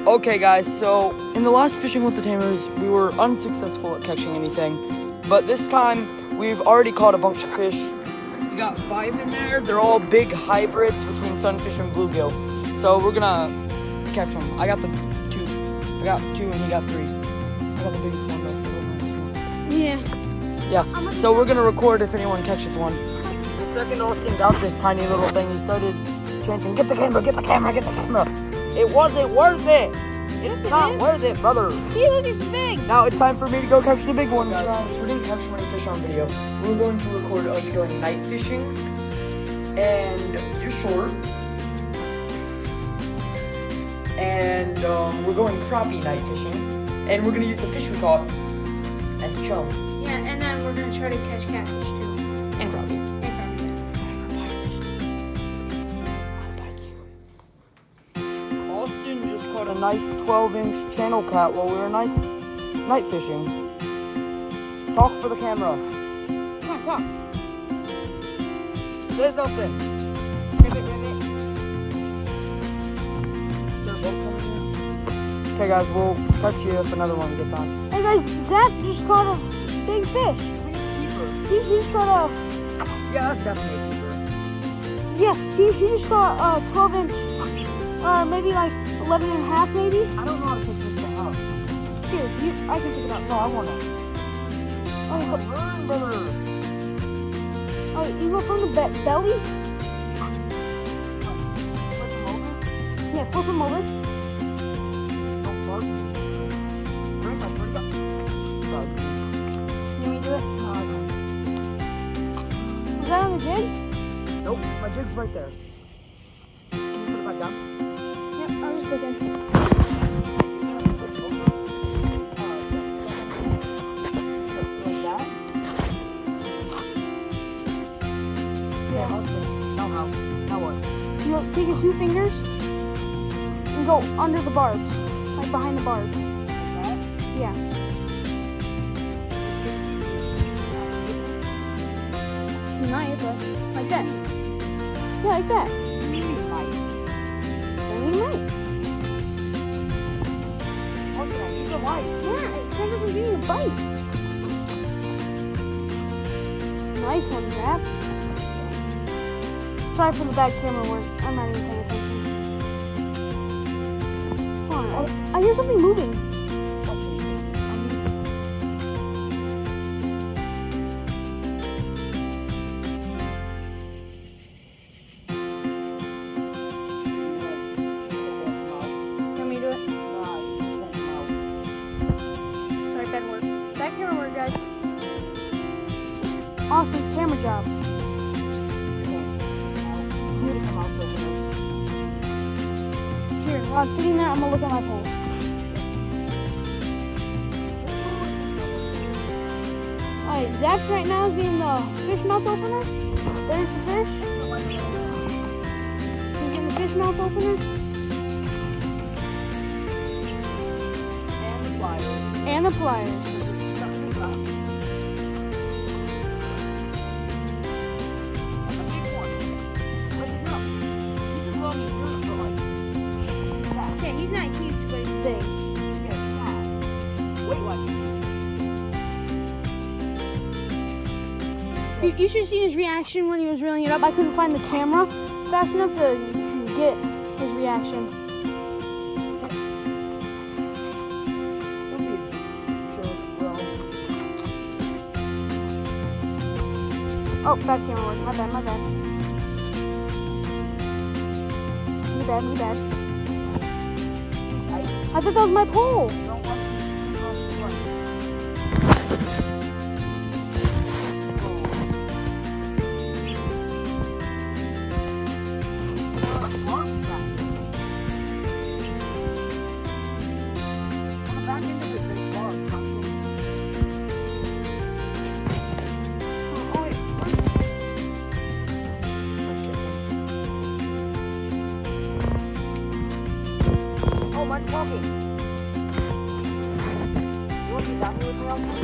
Okay guys, so in the last Fishing with the Tamers, we were unsuccessful at catching anything. But this time, we've already caught a bunch of fish. We got 5 in there. They're all big hybrids between sunfish and bluegill. So we're gonna catch them. I got the 2. I got 2 and he got 3. I got the biggest one though. Yeah, so we're gonna record if anyone catches one. The second Austin got this tiny little thing, he started chanting, "Get the camera, get the camera, get the camera." It wasn't worth it. It's not worth it, brother. See, look, it's big. Now it's time for me to go catch the big one. Guys, since we didn't catch many fish on video, we're going to record us going night fishing. And you're short. And we're going crappie night fishing. And we're gonna use the fish we caught as a chum. Yeah, and then we're gonna try to catch catfish too. And crappie. A nice 12-inch channel cat while we were night fishing. Talk for the camera. Come on, talk. Say something. Ribbit. Okay guys, we'll catch you if another one gets on. Hey guys, Zach just caught a big fish. He just caught a... Yeah, that's definitely a keeper. Yeah, he just caught a 12-inch, maybe like 11 and a half maybe? I don't know how to pick this thing up. Here, I can pick it up. No, I want to. Oh, Run, brother. Oh, you go from the belly? Flip him over. Yeah, flip him over. Don't bark. Bring my sword up. Can we do it? No, I don't. Was that on the jig? Nope, my jig's right there. Can you put it back down? Yep, I was looking. Now what? You'll take your 2 fingers and go under the barbs, like behind the barbs. Like that? Yeah. You might, but like that. Yeah, like that. You might. Then you might. Okay, he's alive. Yeah, it's never been getting a bite. Nice one, Zap. Sorry for the bad camera work. I'm not even paying attention. Hold on, I hear something moving. Let me do it. Sorry, bad work. Bad camera work, guys. Austin's camera job. Here, while I'm sitting there, I'm gonna look at my pole. Alright, Zach right now is getting the fish mouth opener. There's the fish. He's getting the fish mouth opener. And the pliers. And the pliers. Stuck in his mouth. That's a big one. But he's not. He's as long as yours, but like, he's fat. Okay, he's not huge, but he's big. Yeah, he's fat. Weight-wise, You should have seen his reaction when he was reeling it up. I couldn't find the camera fast enough to get his reaction. Oh, bad camera work. My bad. Me bad. I thought that was my pole. don't want to Oh, mine's talking. You want to be down here with me, Austin?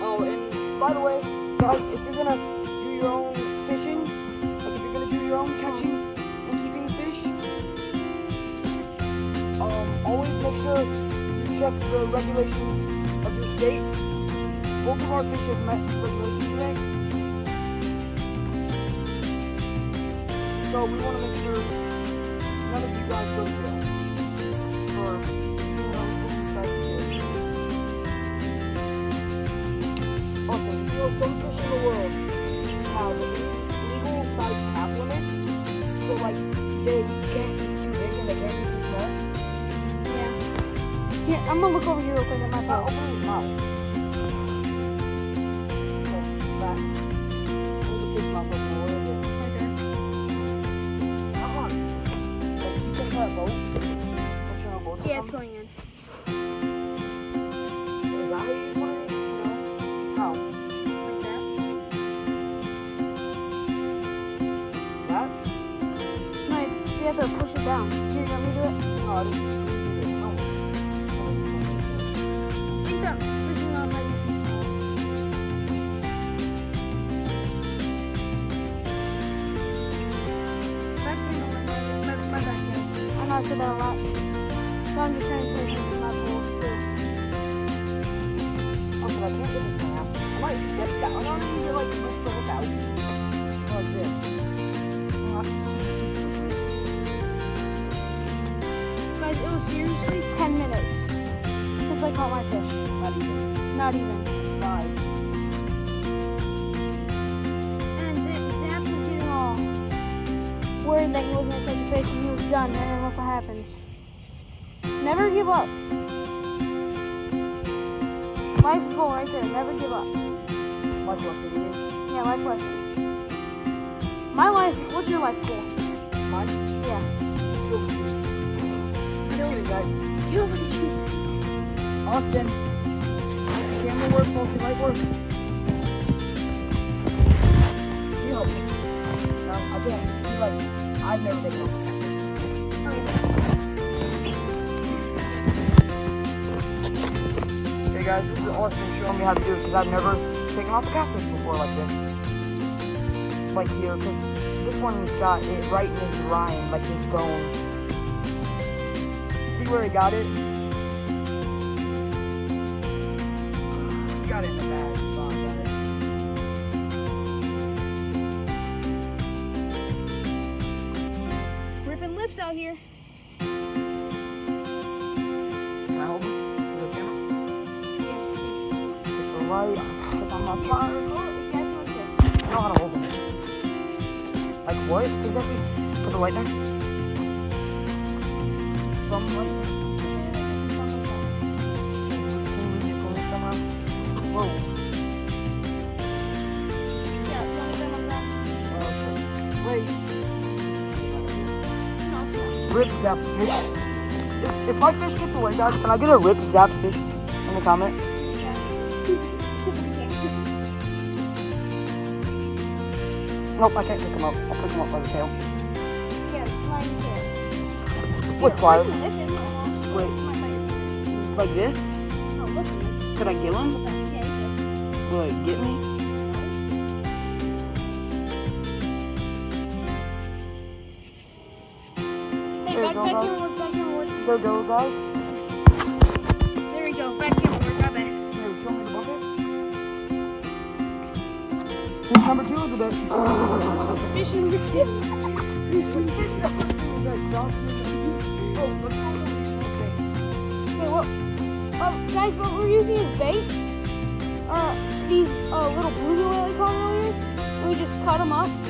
Oh, and by the way, guys, if you're gonna do your own fishing, like if you're gonna do own catching and keeping fish, always make sure you check the regulations of your state. Both of our fish have met regulations today. So we want to make sure none of you guys go to jail for, putting size of fish. Also, some fish in the world have legal size cap limits. So like they can't be too big and they can't be too small. Yeah. Here, I'm gonna look over here real quick at my boat. Open his mouth. That. Where's the fish mouth open? Where is it? Right there. Come on. Like, you check that boat. Make sure no boats are Yeah, it's coming. going in. Is that how you use one of these? No. How? Right there. That? No, you have to push it down. Here, you want me to do it? No, I just do this. No. I think that pushing on might be too small. Back in my backyard. I know I said that a lot. So I'm just trying to put it in my pools too. Oh, but I can't get this thing out. I might step down on it and you're like, lift the hook out. Like this. Guys, it was seriously 10 minutes since I caught my fish. Not even. Not even. 5. And Zap was getting all worried that he wasn't going to catch a fish and he was done. And then look what happens. Never give up. Life goal right there. Never give up. Life lesson, you mean? Yeah, life lesson. My life, what's your life goal? Mine? Yeah. Kill the cheese. Just kidding, guys. You have a cheat. Austin. Camera work, faulty light work. You help me. No, I can't. You're like, I've never taken off a catfish. Okay guys, this is Austin showing me how to do it because I've never taken off a catfish before like this. Like here, because this one's got it right in his rind, like his bone. See where he got it? He got it in a bad spot, guys. Ripping lips out here. Can I hold him? For the camera? Yeah. With the light, step on my pliers. Oh, exactly like this. I know how to hold them. Like what exactly? Put the light there? Some light there? Can you pull this camera? Whoa. Yeah, you want to stand like that? Wait. No, it's not. Rip zap fish. If my fish gets away, guys, can I get a rip zap fish in the comment? Nope, I can't pick him up. I'll pick him up by the tail. Yeah, slime tail. With pliers. Lift him. Wait. Like this? No, lift him. Could I kill him? Yeah, you can. Will it get me? Hey, There you back go, camera guys. work, back camera work. There we go, guys. There we go, back camera work, got back. Here, show me the bucket. Fish number 2 of the day. Fish in the tip. Okay, well, guys, what we're using is bait. These little bluegill that we caught earlier. And we just cut them up. We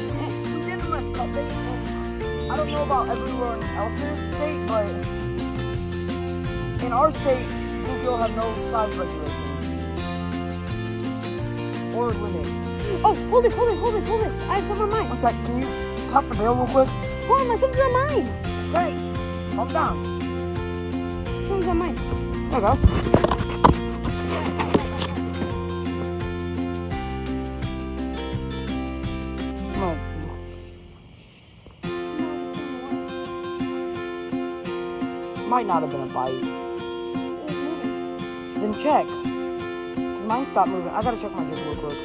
did the less cut bait. I don't know about everyone else's state, but in our state, bluegill have no size regulations or limits. Oh, hold this. I have some on mine. One sec, can you pop the bail real quick? Hold on, my something's on mine. Hey, calm down. Something's on mine. Hey guys. Come on. Might not have been a bite. Then check. 'Cause mine stopped moving. I gotta check my jig real quick.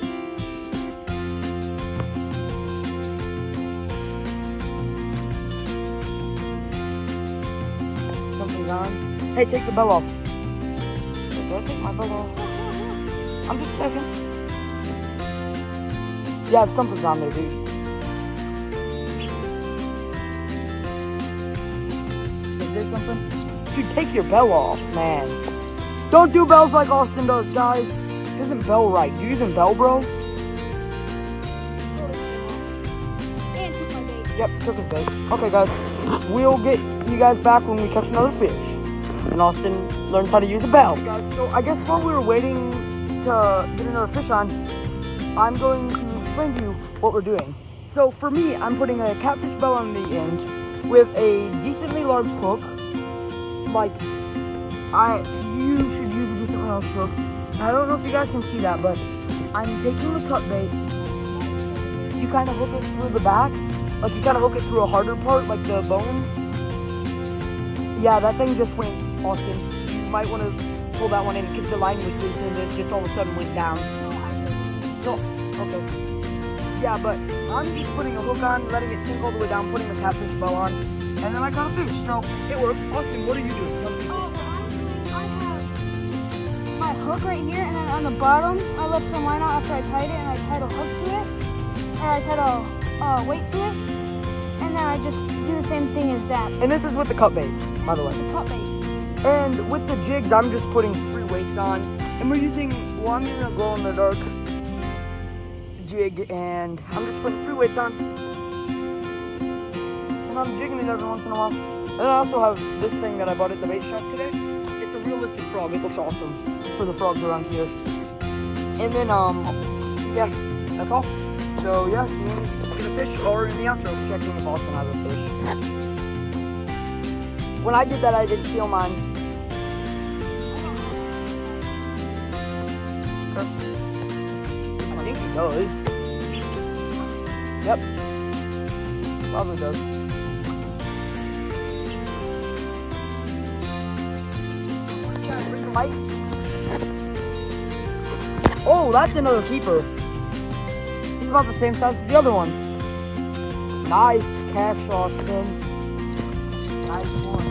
on. Hey, take the bell off. Wait, did I take my bell off? I'm just checking. Yeah, something's on there, dude. Is there something? Dude, take your bell off, man. Don't do bells like Austin does, guys. Isn't bell right? You using bell, bro? And took my bait. Yep, took his bait. Okay, guys. We'll get you guys back when we catch another fish. And Austin learns how to use a bell. Okay, guys, so I guess while we were waiting to get another fish on, I'm going to explain to you what we're doing. So for me, I'm putting a catfish bell on the end with a decently large hook. Like, you should use a decently large hook. I don't know if you guys can see that, but I'm taking the cut bait. You kind of hook it through the back. Like, you kind of hook it through a harder part, like the bones. Yeah, that thing just went, Austin. You might want to pull that one in because the line was loose and it just all of a sudden went down. No, okay. Yeah, but I'm just putting a hook on, letting it sink all the way down, putting the catfish bell on, and then I got a fish. So it worked. Austin, what are you doing? I have my hook right here, and then on the bottom, I left some line out after I tied it, and I tied a hook to it, or I tied a weight to it, and then I just do the same thing as Zap. And this is with the cut bait, by the way. The cut bait. And with the jigs, I'm just putting 3 weights on, and I'm using a glow-in-the-dark jig, and I'm just putting 3 weights on, and I'm jigging it every once in a while. And then I also have this thing that I bought at the bait shop today. It's a realistic frog. It looks awesome for the frogs around here. And then, yeah, that's all. So yeah, see you when you get a fish, or in the outro, checking if Austin has a fish. When I did that, I didn't feel mine. I think he does. Yep. Probably does. Bring the mic. Oh, that's another keeper. He's about the same size as the other ones. Nice catch, Austin. Nice one.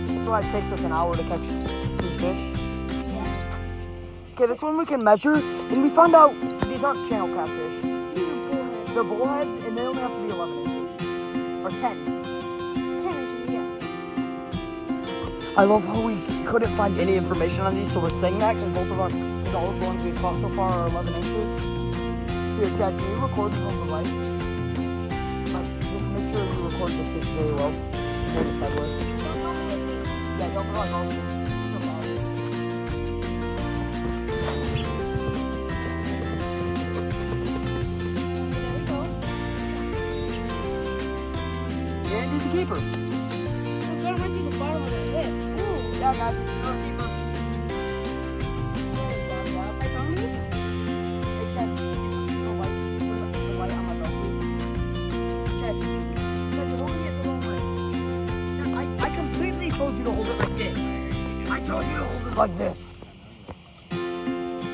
That's why it takes us an hour to catch 2 fish. Okay, this one we can measure, and we found out these aren't channel catfish. They're bullheads, and they only have to be 11 inches. Or 10. 10 inches, yeah. I love how we couldn't find any information on these, so we're saying that because all of the ones we've caught so far are 11 inches. Here, Chad, can you record this on the light? Just make sure you record the fish very well. Hold it sideways. Yeah, don't run, Austin. And he's a keeper. We're gonna run through the bottom of the lip. Ooh. Yeah, guys, it's another keeper. It's on me? Hey, Chad, the light on my belt, please. Chad, you're holding it the wrong way. Chad, I completely told you to hold it like this. I told you to hold it like this.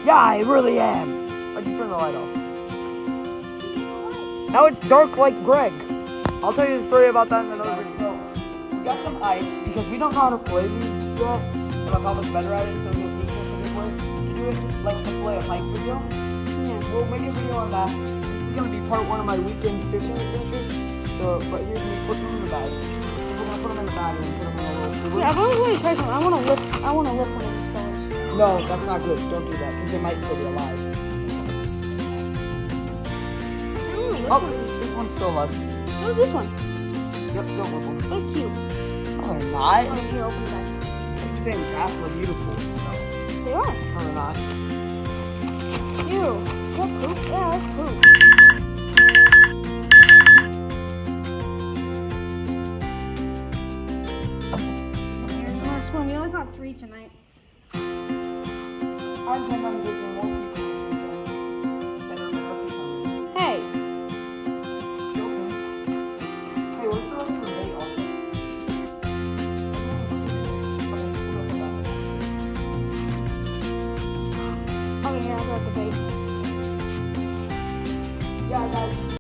Yeah, I really am. Why'd you turn the light off? Now it's dark like Greg. I'll tell you the story about that in another video. So, we got some ice because we don't know how to fillet these yet. And my papa's better at it, so he'll teach us a good way to do it, like the fillet of pike video. Yeah. We'll make a video on that. This is gonna be part 1 of my weekend fishing adventures. So, but here's me putting them in the bags. We're gonna put them in the bag and put them in a little cooler. Yeah, I've always wanted to try something. I wanna lift one of these fellas. No, that's not good. Don't do that because they might still be alive. Oh, this one's still alive. So is this one. Yep, don't whip them. So cute. Oh, they're not. Oh, here, open the bag. Same cats are beautiful. They are. Oh, they're not. Ew. Is that poop? Yeah, that's poop. Here's our swim. We only caught 3 tonight. I intend on taking